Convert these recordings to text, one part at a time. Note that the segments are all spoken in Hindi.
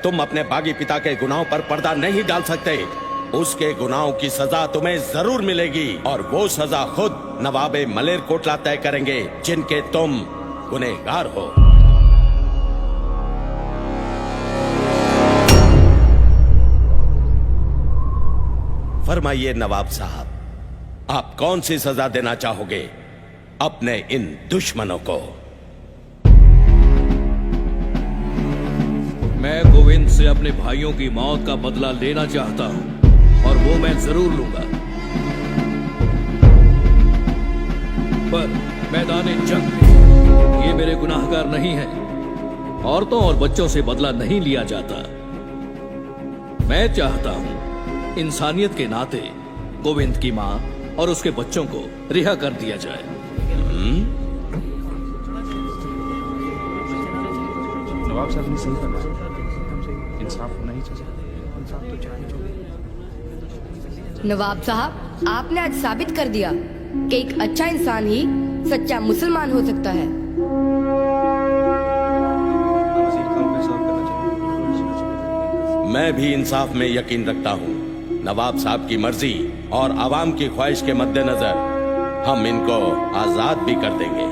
तुम अपने बागी पिता के गुनाहों पर पर्दा नहीं डाल सकते। उसके गुनाहों की सजा तुम्हें जरूर मिलेगी और वो सजा खुद नवाबे मलेरकोटला तय करेंगे, जिनके तुम गुनहगार हो। फरमाइए नवाब साहब, आप कौन सी सजा देना चाहोगे अपने इन दुश्मनों को? मैं गोविंद से अपने भाइयों की मौत का बदला लेना चाहता हूं और वो मैं जरूर लूंगा, पर मैदान जंग में ये मेरे गुनाहगार नहीं हैं। औरतों और बच्चों से बदला नहीं लिया जाता। मैं चाहता हूं इंसानियत के नाते गोविंद की मां और उसके बच्चों को रिहा कर दिया जाए। नवाब साहब ने सही फरमाया, इंसाफ होना ही चाहिए। नवाब साहब, आपने आज साबित कर दिया कि एक अच्छा इंसान ही सच्चा मुसलमान हो सकता है। मैं भी इंसाफ में यकीन रखता हूँ। नवाब साहब की मर्जी और आवाम की ख्वाहिश के मद्देनजर हम इनको आजाद भी कर देंगे,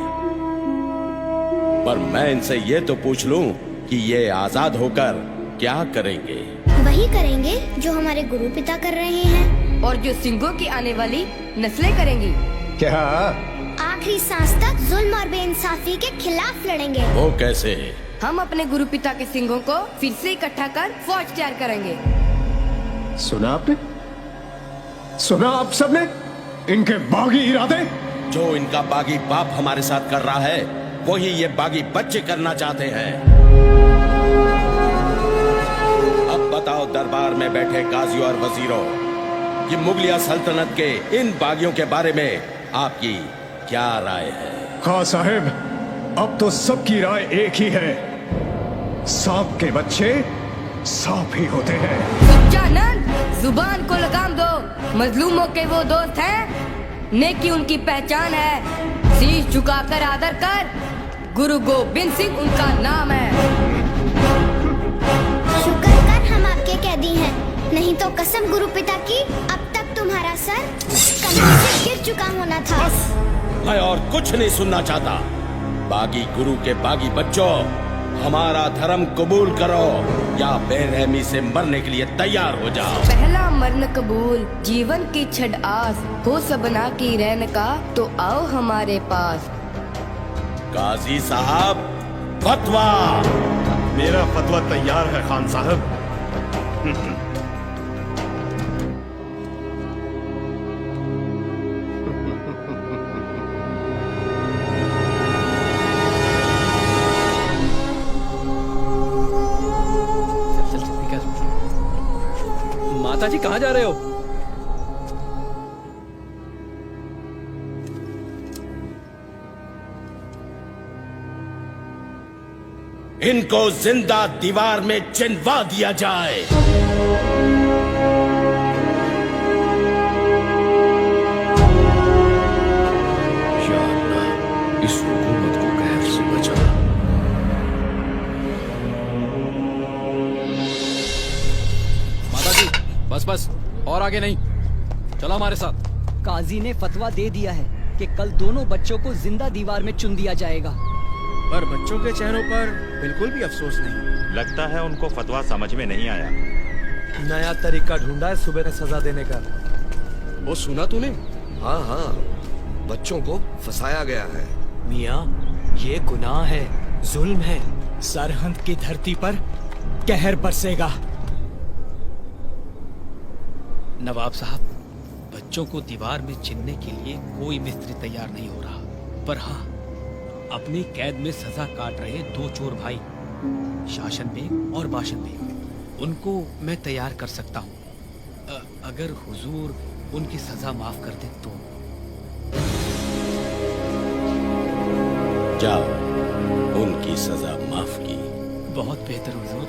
पर मैं इनसे ये तो पूछ लूं कि ये आजाद होकर क्या करेंगे? वही करेंगे जो हमारे गुरु पिता कर रहे हैं, और जो सिंघों की आने वाली नस्लें करेंगी। क्या? आखिरी सांस तक जुल्म और बेइंसाफी के खिलाफ लड़ेंगे। वो कैसे? हम अपने गुरु पिता के सिंघों को फिर से इकट्ठा कर फौज तैयार करेंगे। सुना आपने? सुना आप सबने इनके बागी इरादे? जो इनका बागी बाप हमारे साथ कर रहा है, वही ये बागी बच्चे करना चाहते हैं। अब बताओ दरबार में बैठे काजियों और वजीरों, ये मुगलिया सल्तनत के इन बागियों के बारे में आपकी क्या राय है? खां साहब, अब तो सबकी राय एक ही है, सांप के बच्चे सांप ही होते हैं। सच्चानंद, जुबान को लगाम दो। मजलूमों के वो दोस्त हैं, नेकी उनकी पहचान है। शीश झुकाकर आदर कर, गुरु गोविंद सिंह उनका नाम है। शुक्र कर हम आपके कैदी हैं, नहीं तो कसम गुरु पिता की अब तक तुम्हारा सर कंधे से गिर चुका होना था। बस, मैं और कुछ नहीं सुनना चाहता। बागी गुरु के बागी बच्चों, हमारा धर्म कबूल करो या बेरहमी से मरने के लिए तैयार हो जाओ। पहला मरण कबूल, जीवन की छड़ आस, हो सबना की रहन का, तो आओ हमारे पास। काजी साहब, फतवा। मेरा फतवा तैयार है खान साहब। माताजी कहाँ जा रहे हो? इनको जिंदा दीवार में चिनवा दिया जाए। या अल्लाह, इस हुकूमत को कहर से बचा। माताजी, बस बस, और आगे नहीं, चलो हमारे साथ। काजी ने फतवा दे दिया है कि कल दोनों बच्चों को जिंदा दीवार में चुन दिया जाएगा। पर बच्चों के चेहरों पर बिल्कुल भी अफसोस नहीं। लगता है उनको फतवा समझ में नहीं आया। नया तरीका ढूंढा है सुबह में सजा देने का। वो सुना तूने? हाँ हाँ, बच्चों को फंसाया गया है। मियाँ, ये गुनाह है, जुल्म है। सरहद की धरती पर कहर बरसेगा। नवाब साहब, बच्चों को दीवार में चिनने के लिए कोई मिस्त्री तैयार नहीं हो रहा, पर हाँ, अपनी कैद में सजा काट रहे दो चोर भाई, शासन बेग और बाशन बेग, उनको मैं तैयार कर सकता हूँ। अगर हुजूर उनकी सजा माफ कर दे तो। जाओ, उनकी सजा माफ की। बहुत बेहतर हुजूर,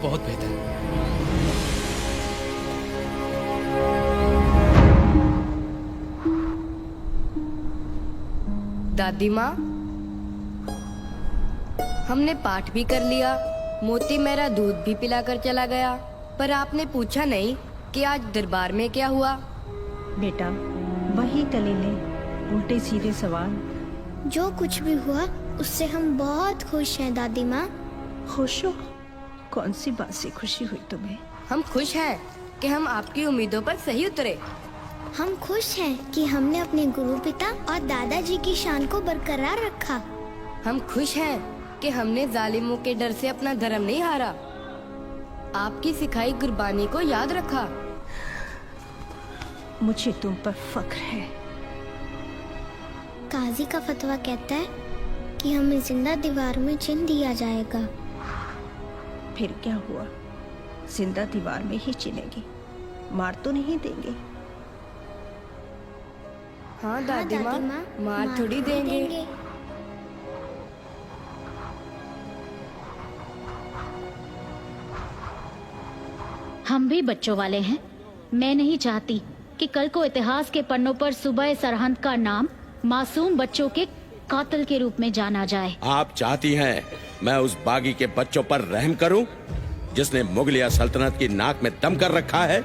बहुत बेहतर। दादी माँ, हमने पाठ भी कर लिया, मोती मेरा दूध भी पिलाकर चला गया, पर आपने पूछा नहीं कि आज दरबार में क्या हुआ। बेटा, वही दलीलें, उल्टे सीधे सवाल। जो कुछ भी हुआ उससे हम बहुत खुश हैं दादी माँ। खुश हो? कौन सी बात से खुशी हुई तुम्हें? हम खुश हैं कि हम आपकी उम्मीदों पर सही उतरे। हम खुश हैं कि हमने अपने गुरु पिता और दादाजी की शान को बरकरार रखा। हम खुश हैं कि हमने जालिमों के डर से अपना धर्म नहीं हारा, आपकी सिखाई कुर्बानी को याद रखा। मुझे तुम पर फख्र है। काजी का फतवा कहता है कि हमें जिंदा दीवार में चिन्ह दिया जाएगा। फिर क्या हुआ? जिंदा दीवार में ही चिनेगी, मार तो नहीं देंगे। हाँ दादी माँ, मार थोड़ी देंगे। हम भी बच्चों वाले हैं। मैं नहीं चाहती कि कल को इतिहास के पन्नों पर सुबह सरहंद का नाम मासूम बच्चों के कातिल के रूप में जाना जाए। आप चाहती हैं मैं उस बागी के बच्चों पर रहम करूं, जिसने मुगलिया सल्तनत की नाक में दम कर रखा है?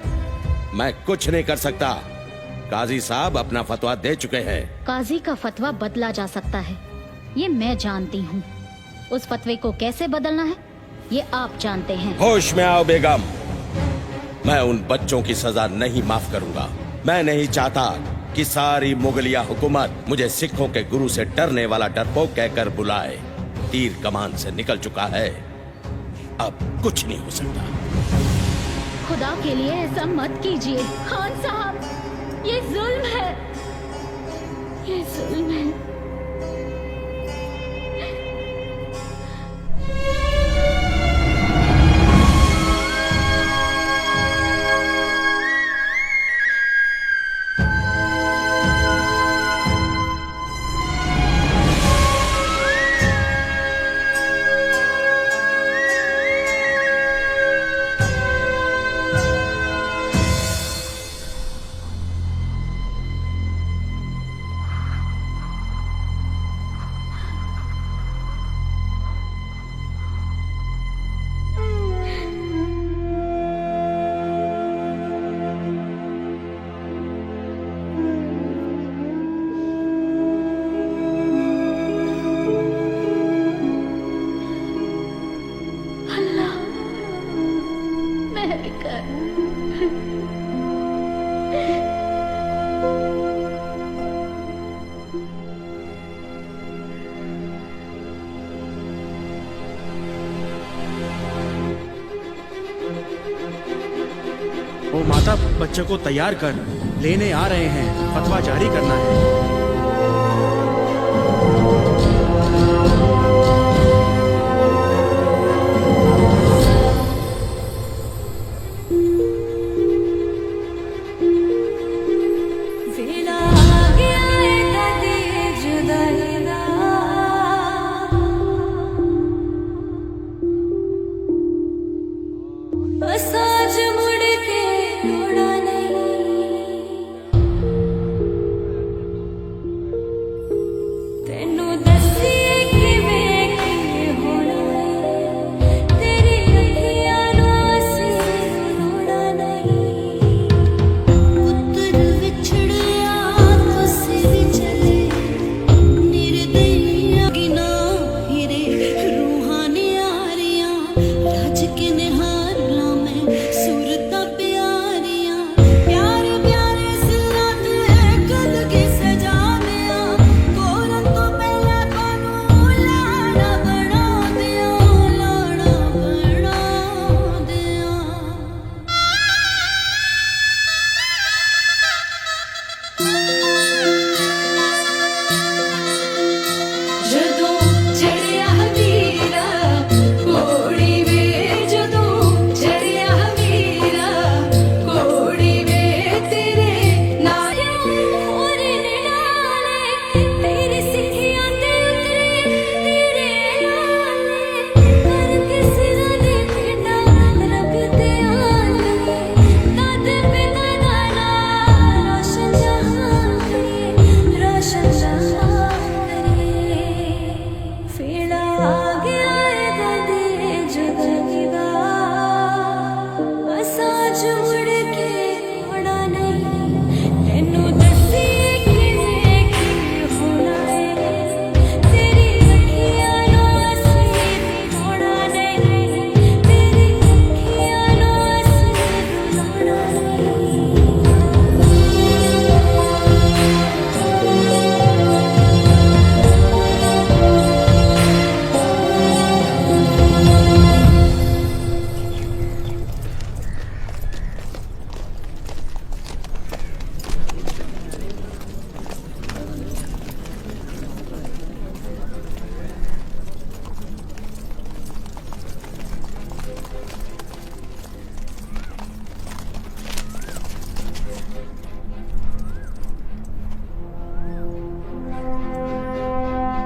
मैं कुछ नहीं कर सकता। काजी साहब अपना फतवा दे चुके हैं। काजी का फतवा बदला जा सकता है, ये मैं जानती हूँ। उस फतवे को कैसे बदलना है ये आप जानते हैं। होश में आओ बेगम, मैं उन बच्चों की सजा नहीं माफ करूंगा। मैं नहीं चाहता कि सारी मुगलिया हुकूमत मुझे सिखों के गुरु से डरने वाला डरपोक कहकर बुलाए। तीर कमान से निकल चुका है, अब कुछ नहीं हो सकता। खुदा के लिए ऐसा मत कीजिए खान साहब, ये जुल्म है, ये जुल्म है। ओ माता, बच्चे को तैयार कर, लेने आ रहे हैं, फतवा जारी करना है। के निहार ला मैं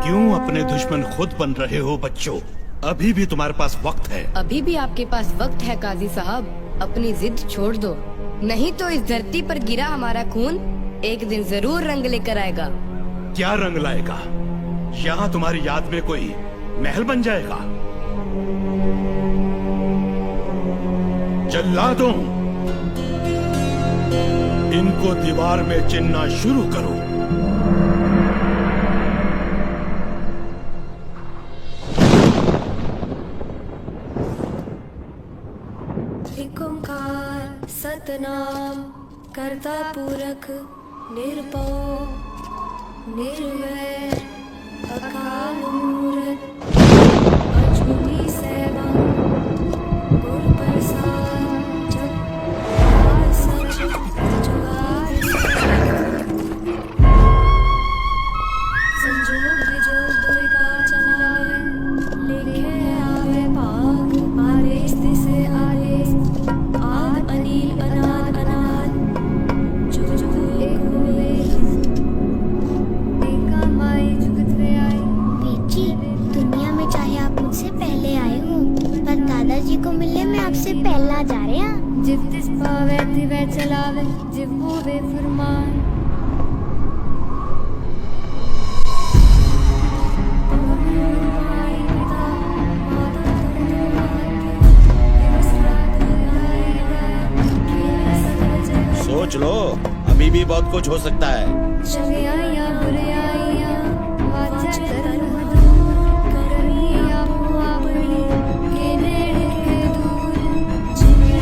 क्यों अपने दुश्मन खुद बन रहे हो बच्चों? अभी भी तुम्हारे पास वक्त है। अभी भी आपके पास वक्त है काजी साहब, अपनी जिद छोड़ दो, नहीं तो इस धरती पर गिरा हमारा खून एक दिन जरूर रंग लेकर आएगा। क्या रंग लाएगा? यहाँ तुम्हारी याद में कोई महल बन जाएगा? जल्लादों, इनको दीवार में चिन्हना शुरू करो। ओंकार सतनाम करता पुरख निर्भव निर्वैर अकाल मूरत अछूती सेवा गुर प्रसाद जप सच जुगार संजोग विजोग दुर्गा चलावे लिखे आवे पाग आदेश दिसे आदेश आद अनिल अनाद अनाद जुग जुग एक हुए एका माई जुगत वे आए। बेटी, दुनिया में चाहे आप मुझसे पहले आए हो, पर दादाजी को मिलने में आपसे पहला जा रहे हैं। जिव तिस पावे तिवे चलावे जिव होवे फरमान। सोच लो, अभी भी बहुत कुछ हो सकता है। चले आया बुरे आया वाचा तरन मधुर करनी आपो आपनी के नेड़े के दूर चले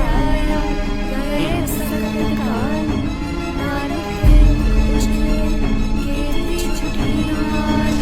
आया गए सकत काल नारद के कुछ के छुटी हाल।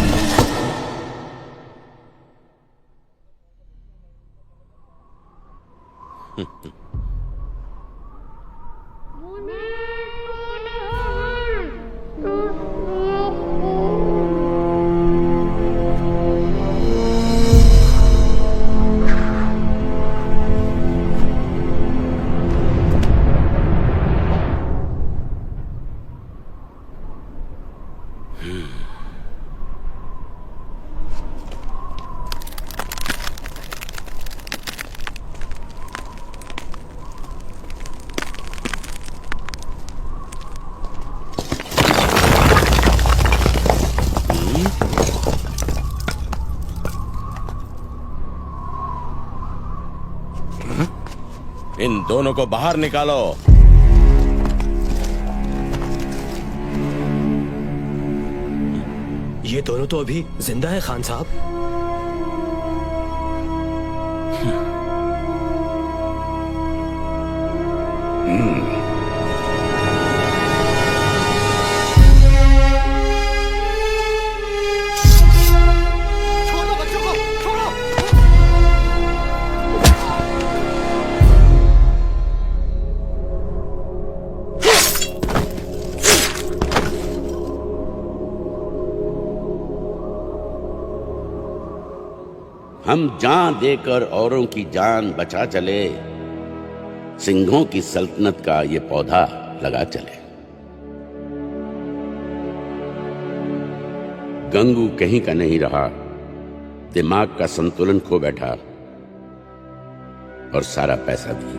इन दोनों को बाहर निकालो। ये दोनों तो अभी जिंदा है खान साहब। हम जान देकर औरों की जान बचा चले, सिंहों की सल्तनत का ये पौधा लगा चले। गंगू कहीं का नहीं रहा, दिमाग का संतुलन खो बैठा और सारा पैसा भी।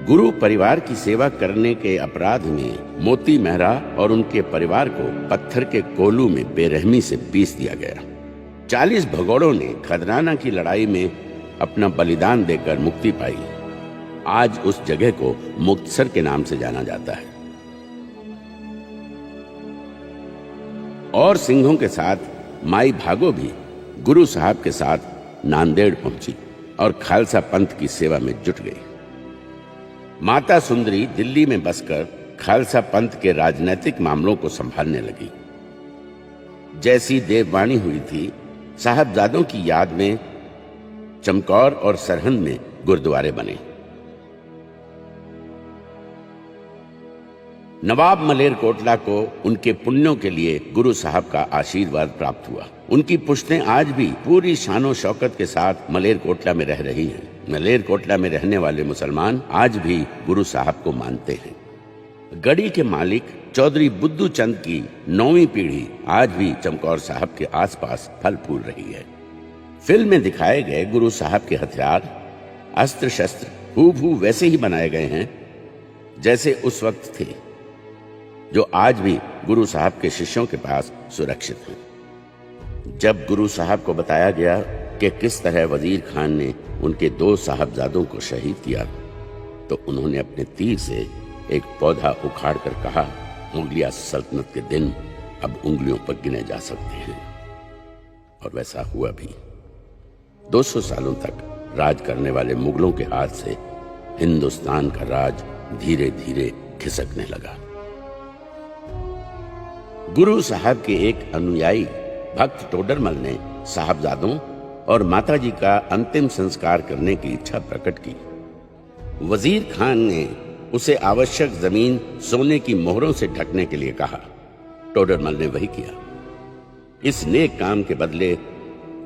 गुरु परिवार की सेवा करने के अपराध में मोती मेहरा और उनके परिवार को पत्थर के कोलू में बेरहमी से पीस दिया गया। 40 भगोड़ों ने खदराना की लड़ाई में अपना बलिदान देकर मुक्ति पाई, आज उस जगह को मुक्तसर के नाम से जाना जाता है। और सिंघों के साथ माई भागो भी गुरु साहब के साथ नांदेड़ पहुंची और खालसा पंथ की सेवा में जुट गई। माता सुंदरी दिल्ली में बसकर खालसा पंथ के राजनीतिक मामलों को संभालने लगी। जैसी देववाणी हुई थी, साहबजादों की याद में चमकौर और सरहंद में गुरुद्वारे बने। नवाब मलेरकोटला को उनके पुण्यों के लिए गुरु साहब का आशीर्वाद प्राप्त हुआ। उनकी पुश्तें आज भी पूरी शानो शौकत के साथ मलेरकोटला में रह रही हैं। मलेरकोटला में रहने वाले मुसलमान आज भी गुरु साहब को मानते हैं। गढ़ी के मालिक चौधरी बुद्धू चंद की 9वीं पीढ़ी आज भी चमकौर साहब के आसपास फल फूल रही है। फिल्म में दिखाए गए गुरु साहब के हथियार, अस्त्र शस्त्र हूबहू वैसे ही बनाए गए हैं जैसे उस वक्त थे, जो आज भी गुरु साहब के शिष्यों के पास सुरक्षित हैं। जब गुरु साहब को बताया गया कि किस तरह वजीर खान ने उनके 2 साहबजादों को शहीद किया, तो उन्होंने अपने तीर से एक पौधा उखाड़ कर कहा, मुगलिया सल्तनत के दिन अब उंगलियों पर गिने जा सकते हैं। और वैसा हुआ भी। 200 सालों तक राज करने वाले मुगलों के हाथ से हिंदुस्तान का राज धीरे धीरे खिसकने लगा। गुरु साहब के एक अनुयायी भक्त टोडरमल ने साहबजादों और माताजी का अंतिम संस्कार करने की इच्छा प्रकट की। वजीर खान ने उसे आवश्यक जमीन सोने की मोहरों से ढकने के लिए कहा। टोडरमल ने वही किया। इस नेक काम के बदले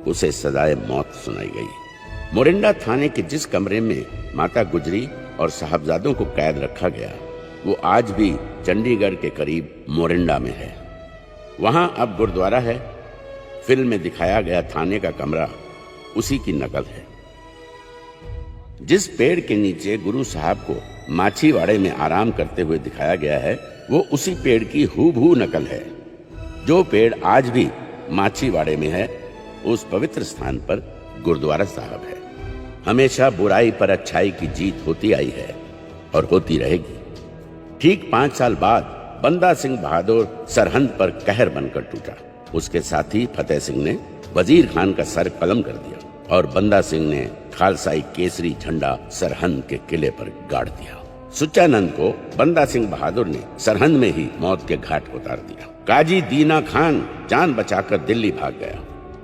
उसे सजाए मौत सुनाई गई। मोरिंडा थाने के जिस कमरे में माता गुजरी और साहबजादों को कैद रखा गया, वो आज भी चंडीगढ़ के करीब मोरिंडा में है। वहां अब गुरुद्वारा है। फिल्म में दिखाया गया थाने का कमरा उसी की नकल है। जिस पेड़ के नीचे गुरु साहब को माछीवाड़े में आराम करते हुए दिखाया गया है, वो उसी पेड़ की हूबहू नकल है। जो पेड़ आज भी माछीवाड़े में है, उस पवित्र स्थान पर गुरुद्वारा साहब है। हमेशा बुराई पर अच्छाई की जीत होती आई है और होती रहेगी। ठीक 5 साल बाद बंदा सिंह बहादुर सरहंद पर कहर बनकर टूटा। उसके साथी फतेह सिंह ने वजीर खान का सर कलम कर दिया और बंदा सिंह ने खालसाई केसरी झंडा सरहंद के किले पर गाड़ दिया। सुच्चानंद को बंदा सिंह बहादुर ने सरहंद में ही मौत के घाट उतार दिया। काजी दीना खान जान बचाकर दिल्ली भाग गया।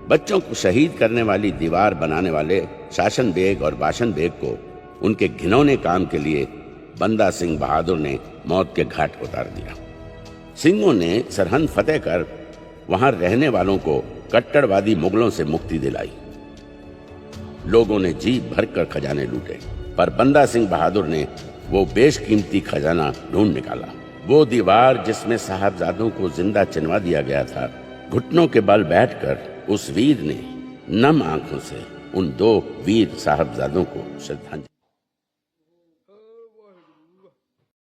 बच्चों को शहीद करने वाली दीवार बनाने वाले शासन बेग और बाशन बेग को उनके घिनौने काम के लिए बंदा सिंह बहादुर ने मौत के घाट उतार दिया। सिंहों ने सरहंद फतेह कर वहां रहने वालों को कट्टरवादी मुगलों से मुक्ति दिलाई। लोगों ने जी भरकर खजाने लूटे, पर बंदा सिंह बहादुर ने वो बेशकीमती खजाना ढूंढ निकाला। वो दीवार जिसमें साहबजादों को जिंदा चिनवा दिया गया था, घुटनों के बल बैठकर उस वीर ने नम आंखों से उन 2 वीर साहबजादों को श्रद्धांजलि